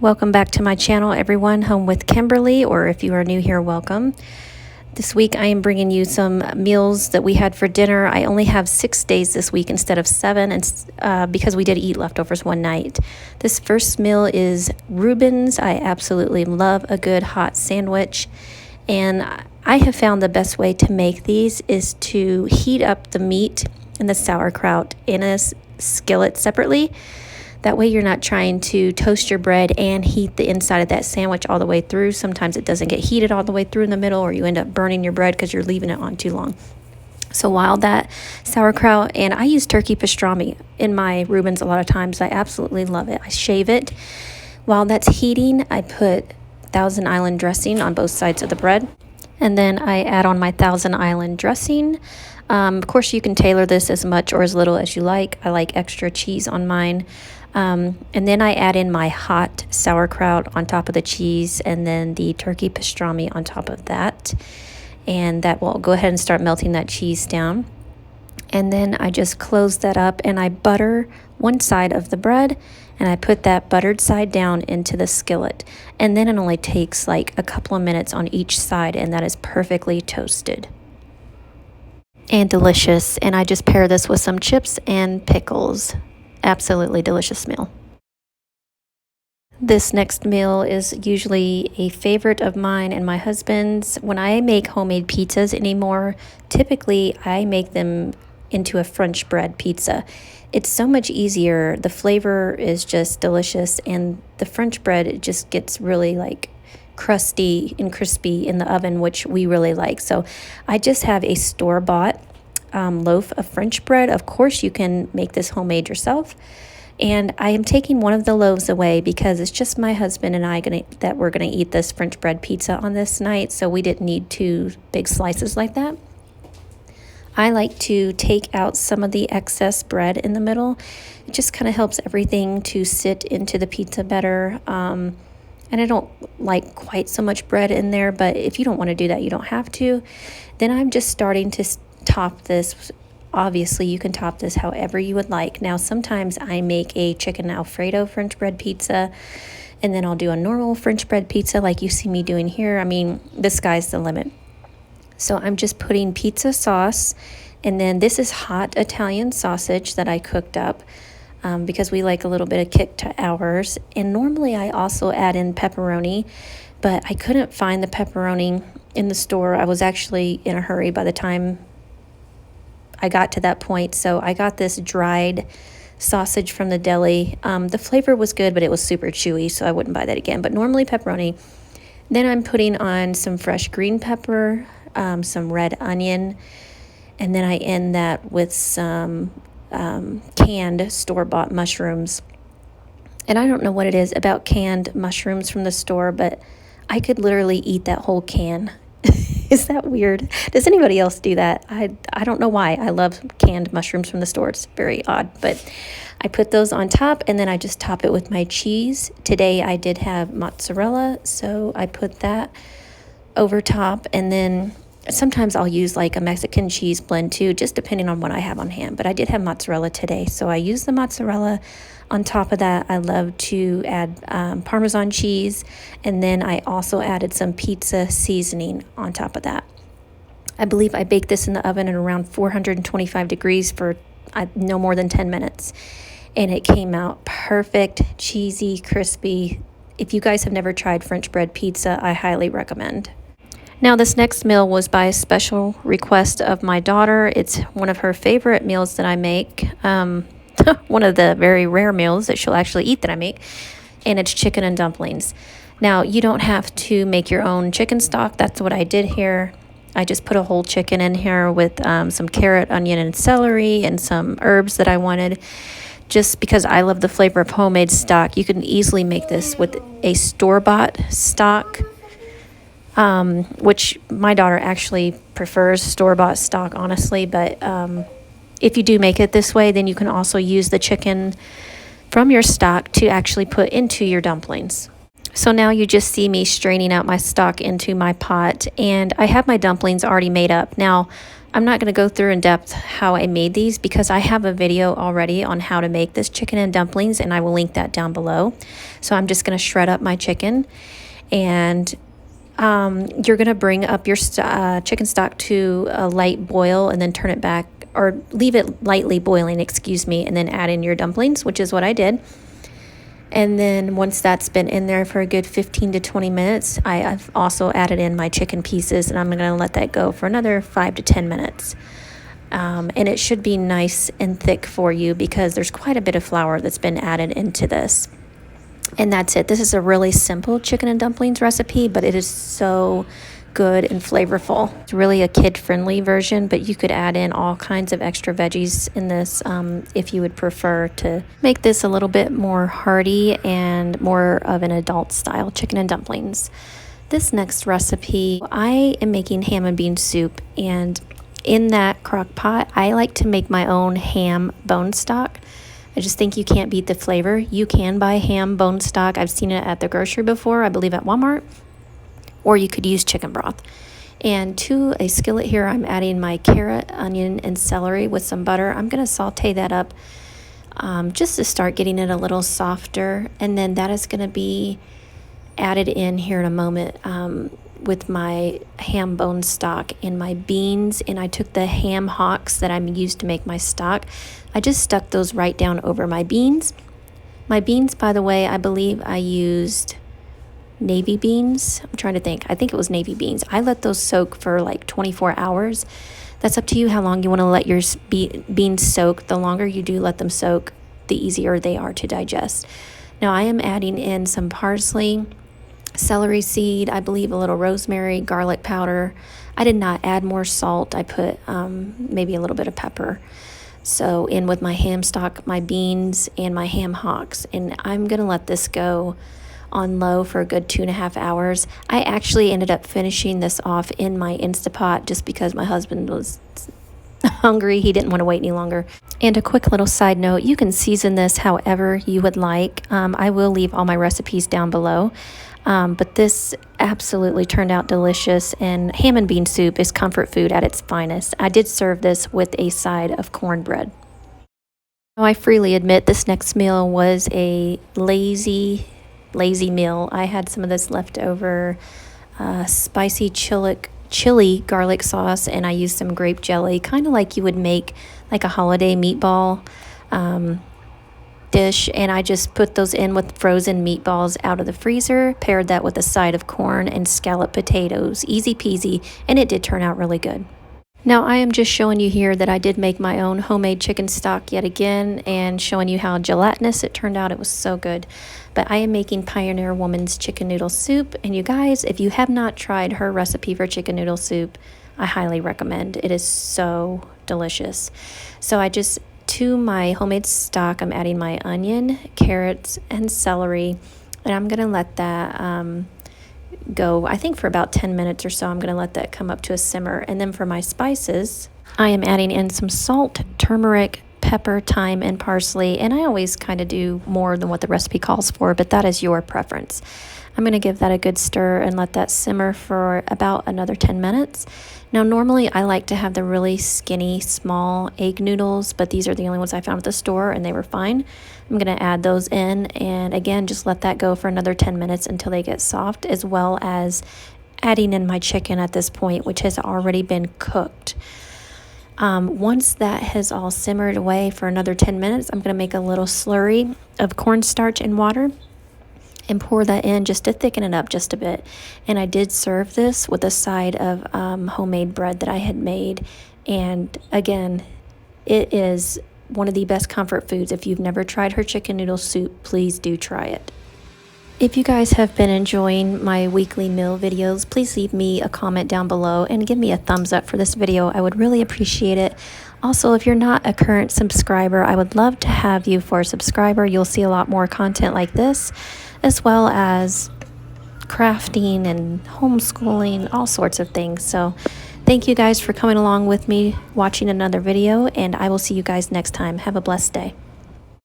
Welcome back to my channel, everyone. Home with Kimberly, or if you are new here, welcome. This week I am bringing you some meals that we had for dinner. I only have 6 days this week instead of 7, and because we did eat leftovers one night. This first meal is Reubens. I absolutely love a good hot sandwich, and I have found the best way to make these is to heat up the meat and the sauerkraut in a skillet separately. That way you're not trying to toast your bread and heat the inside of that sandwich all the way through. Sometimes it doesn't get heated all the way through in the middle, or you end up burning your bread because you're leaving it on too long. So while that sauerkraut, and I use turkey pastrami in my Reubens a lot of times. I absolutely love it. I shave it. While that's heating, I put Thousand Island dressing on both sides of the bread. And then I add on my Thousand Island dressing. Of course, you can tailor this as much or as little as you like. I like extra cheese on mine. And then I add in my hot sauerkraut on top of the cheese, and then the turkey pastrami on top of that. And that will go ahead and start melting that cheese down. And then I just close that up and I butter one side of the bread, and I put that buttered side down into the skillet. And then it only takes like a couple of minutes on each side, and that is perfectly toasted and delicious. And I just pair this with some chips and pickles. Absolutely delicious meal. This next meal is usually a favorite of mine and my husband's. When I make homemade pizzas anymore, typically I make them into a French bread pizza. It's so much easier. The flavor is just delicious, and the French bread, it just gets really like crusty and crispy in the oven, which we really like. So I just have a store-bought loaf of French bread. Of course, you can make this homemade yourself. And I am taking one of the loaves away because it's just my husband and I that we're going to eat this French bread pizza on this night. So we didn't need 2 big slices like that. I like to take out some of the excess bread in the middle. It just kind of helps everything to sit into the pizza better. And I don't like quite so much bread in there, but if you don't want to do that, you don't have to. Then I'm just starting to top this. Obviously, you can top this however you would like. Now, sometimes I make a chicken alfredo French bread pizza, and then I'll do a normal French bread pizza like you see me doing here. I mean, the sky's the limit. So I'm just putting pizza sauce, and then this is hot Italian sausage that I cooked up because we like a little bit of kick to ours. And normally I also add in pepperoni, but I couldn't find the pepperoni in the store. I was actually in a hurry by the time I got to that point. So I got this dried sausage from the deli. The flavor was good, but it was super chewy, so I wouldn't buy that again. But normally pepperoni. Then I'm putting on some fresh green pepper, some red onion, and then I end that with some canned store-bought mushrooms. And I don't know what it is about canned mushrooms from the store, but I could literally eat that whole can. Is that weird? Does anybody else do that? I don't know why. I love canned mushrooms from the store. It's very odd, but I put those on top, and then I just top it with my cheese. Today I did have mozzarella, so I put that over top, and then sometimes I'll use like a Mexican cheese blend too, just depending on what I have on hand. But I did have mozzarella today, so I used the mozzarella. On top of that, I love to add Parmesan cheese, and then I also added some pizza seasoning on top of that. I believe I baked this in the oven at around 425 degrees for no more than 10 minutes, and it came out perfect, cheesy, crispy. If you guys have never tried French bread pizza, I highly recommend. Now, this next meal was by special request of my daughter. It's one of her favorite meals that I make. One of the very rare meals that she'll actually eat that I make, and it's chicken and dumplings. Now, you don't have to make your own chicken stock. That's what I did here. I just put a whole chicken in here with some carrot, onion, and celery, and some herbs that I wanted. Just because I love the flavor of homemade stock, you can easily make this with a store-bought stock, which my daughter actually prefers store-bought stock, honestly, but if you do make it this way, then you can also use the chicken from your stock to actually put into your dumplings. So now you just see me straining out my stock into my pot, and I have my dumplings already made up. Now, I'm not going to go through in depth how I made these because I have a video already on how to make this chicken and dumplings, and I will link that down below. So I'm just going to shred up my chicken, and you're going to bring up your chicken stock to a light boil and then turn it back, or leave it lightly boiling, excuse me, and then add in your dumplings, which is what I did. And then once that's been in there for a good 15 to 20 minutes, I've also added in my chicken pieces, and I'm going to let that go for another 5 to 10 minutes. And it should be nice and thick for you because there's quite a bit of flour that's been added into this. And that's it. This is a really simple chicken and dumplings recipe, but it is so good and flavorful. It's really a kid-friendly version, but you could add in all kinds of extra veggies in this if you would prefer to make this a little bit more hearty and more of an adult style chicken and dumplings. This next recipe, I am making ham and bean soup, and in that crock pot, I like to make my own ham bone stock. I just think you can't beat the flavor. You can buy ham bone stock. I've seen it at the grocery before, I believe at Walmart. Or you could use chicken broth. And to a skillet here, I'm adding my carrot, onion, and celery with some butter. I'm going to saute that up just to start getting it a little softer. And then that is going to be added in here in a moment with my ham bone stock and my beans. And I took the ham hocks that I'm used to make my stock. I just stuck those right down over my beans. My beans, by the way, I believe I used navy beans. I'm trying to think. I think it was navy beans. I let those soak for like 24 hours. That's up to you how long you want to let your beans soak. The longer you do let them soak, the easier they are to digest. Now I am adding in some parsley, celery seed, I believe a little rosemary, garlic powder. I did not add more salt. I put maybe a little bit of pepper. So in with my ham stock, my beans, and my ham hocks. And I'm going to let this go on low for a good 2.5 hours. I actually ended up finishing this off in my Instapot just because my husband was hungry. He didn't want to wait any longer. And a quick little side note, you can season this however you would like. I will leave all my recipes down below. But this absolutely turned out delicious, and ham and bean soup is comfort food at its finest. I did serve this with a side of cornbread. Now, I freely admit this next meal was a lazy meal. I had some of this leftover spicy chili garlic sauce, and I used some grape jelly, kind of like you would make like a holiday meatball dish. And I just put those in with frozen meatballs out of the freezer, paired that with a side of corn and scalloped potatoes. Easy peasy, and it did turn out really good. Now I am just showing you here that I did make my own homemade chicken stock yet again, and showing you how gelatinous it turned out. It was so good. But I am making Pioneer Woman's chicken noodle soup, and you guys, if you have not tried her recipe for chicken noodle soup, I highly recommend. It is so delicious. So to my homemade stock, I'm adding my onion, carrots, and celery, and I'm going to let that go, I think, for about 10 minutes or so. I'm going to let that come up to a simmer. And then for my spices, I am adding in some salt, turmeric, pepper, thyme, and parsley. And I always kind of do more than what the recipe calls for, but that is your preference. I'm going to give that a good stir and let that simmer for about another 10 minutes. Now, normally I like to have the really skinny, small egg noodles, but these are the only ones I found at the store, and they were fine. I'm going to add those in, and again, just let that go for another 10 minutes until they get soft, as well as adding in my chicken at this point, which has already been cooked. Once that has all simmered away for another 10 minutes, I'm going to make a little slurry of cornstarch and water and pour that in just to thicken it up just a bit. And I did serve this with a side of homemade bread that I had made. And again, it is one of the best comfort foods. If you've never tried her chicken noodle soup, please do try it. If you guys have been enjoying my weekly meal videos, please leave me a comment down below and give me a thumbs up for this video. I would really appreciate it. Also, if you're not a current subscriber, I would love to have you for a subscriber. You'll see a lot more content like this, as well as crafting and homeschooling, all sorts of things. So thank you guys for coming along with me, watching another video, and I will see you guys next time. Have a blessed day.